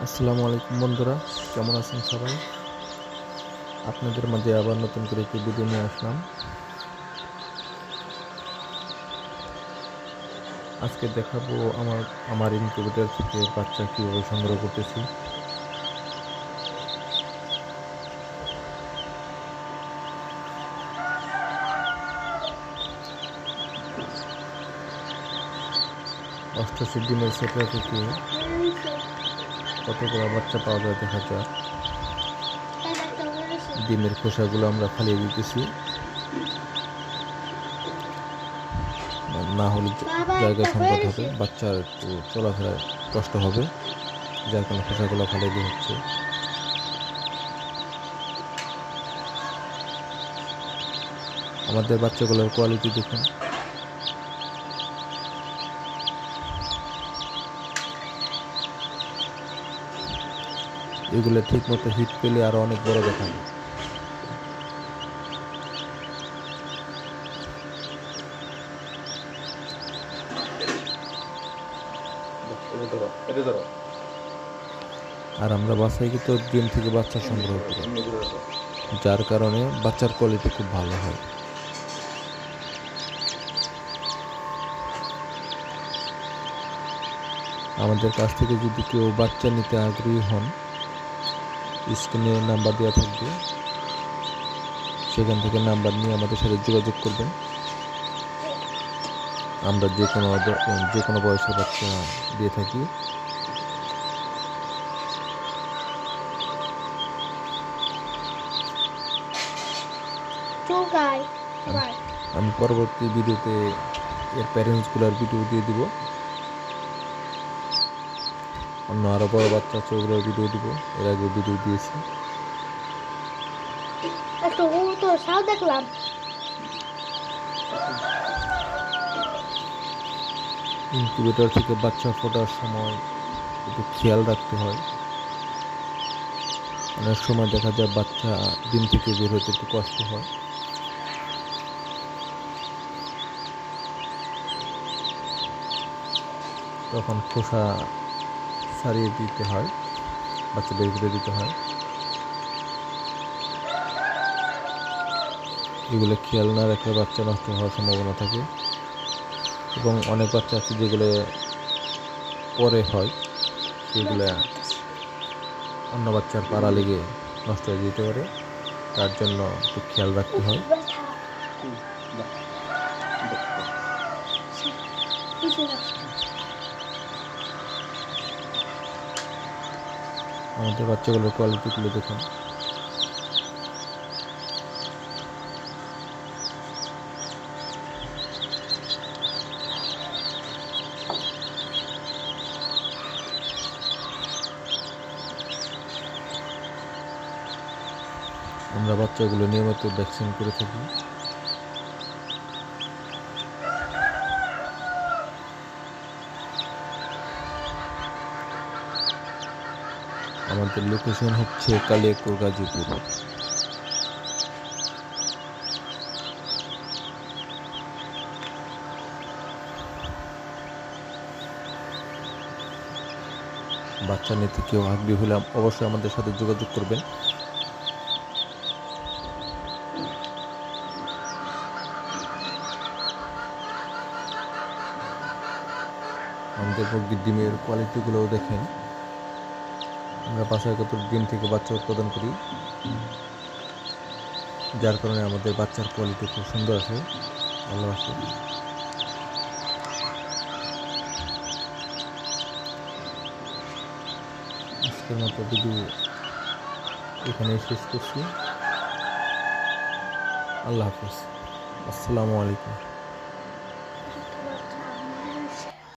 আসসালামু আলাইকুম বন্ধুরা, কেমন আছেন সবাই? আপনাদের মাঝে আবার নতুন করে একটি ভিডিও নিয়ে আসলাম। আজকে দেখাবো আমার ইনকিউবেটর থেকে বাচ্চা কীভাবে সংগ্রহ করতেছি। অষ্টাশি ডিমের সেটরা থেকে কতগুলো বাচ্চা পাওয়া যায় দেখা যাক। ডিমের খোসাগুলো আমরা ফালিয়ে দিতেছি, না হলে জায়গা সংকট হবে, বাচ্চার একটু চলাফেরায় কষ্ট হবে, যার কারণে খোসাগুলো ফালিয়ে দিয়ে হচ্ছে। আমাদের বাচ্চাগুলোর কোয়ালিটি দেখুন। এগুলো ঠিক মতো হিট পেলে আরো অনেক বড় দেখাবে। আর আমরা বাসায় তো ডিম থেকে বাচ্চা সংগ্রহ করি, যার কারণে বাচ্চার কোয়ালিটি খুব ভালো হয়। আমাদের কাছ থেকে যদি কেউ বাচ্চা নিতে আগ্রহী হন, স্ক্রিনে নাম্বার দেওয়া থাকবে, সেখান থেকে নাম্বার নিয়ে আমাদের সাথে যোগাযোগ করবেন। আমরা যে কোনো বয়সের বাচ্চা দিয়ে থাকি। আমি পরবর্তী ভিডিওতে এর প্যারেন্টসগুলোর ভিডিও দিয়ে দিব, অন্য আরো বড় বাচ্চা আছে ওগুলোর ভিডিও দিব, এর আগে ভিডিও দিয়েছি। দেখলাম ইনকিউবেটর থেকে বাচ্চা ফোটার সময় একটু খেয়াল রাখতে হয়। অনেক সময় দেখা যায় বাচ্চা ডিম থেকে বের হতে একটু কষ্ট হয়। তখন খোসা ছাড়িয়ে দিতে হয়, বাচ্চা বের করে দিতে হয়। এগুলো খেয়াল না রাখলে বাচ্চা নষ্ট হওয়ার সম্ভাবনা থাকে, এবং অনেক বাচ্চা আছে যেগুলো পরে হয়, সেগুলো অন্য বাচ্চার পাড়া লেগে নষ্ট হয়ে যেতে পারে, তার জন্য একটু খেয়াল রাখতে হয়। আমাদের বাচ্চাগুলোর কোয়ালিটিগুলো দেখুন। আমরা বাচ্চাগুলো নিয়মিত ভ্যাকসিন করে থাকি। আমাদের লোকেশন হচ্ছে কালিয়াকৈর গাজীপুর। বাচ্চা নিতে কেউ আগ্রহী হলে অবশ্যই আমাদের সাথে যোগাযোগ করবেন। আমাদের মুরগির ডিমের কোয়ালিটিগুলোও দেখেন। আমরা বাসায় কত ডিম থেকে বাচ্চা উৎপাদন করি, যার কারণে আমাদের বাচ্চার কোয়ালিটি খুব সুন্দর আছে, ভালো আছে। আজকের মতো ভিডিও এখানে শেষ করছি। আল্লাহ হাফিজ, আসসালামু আলাইকুম।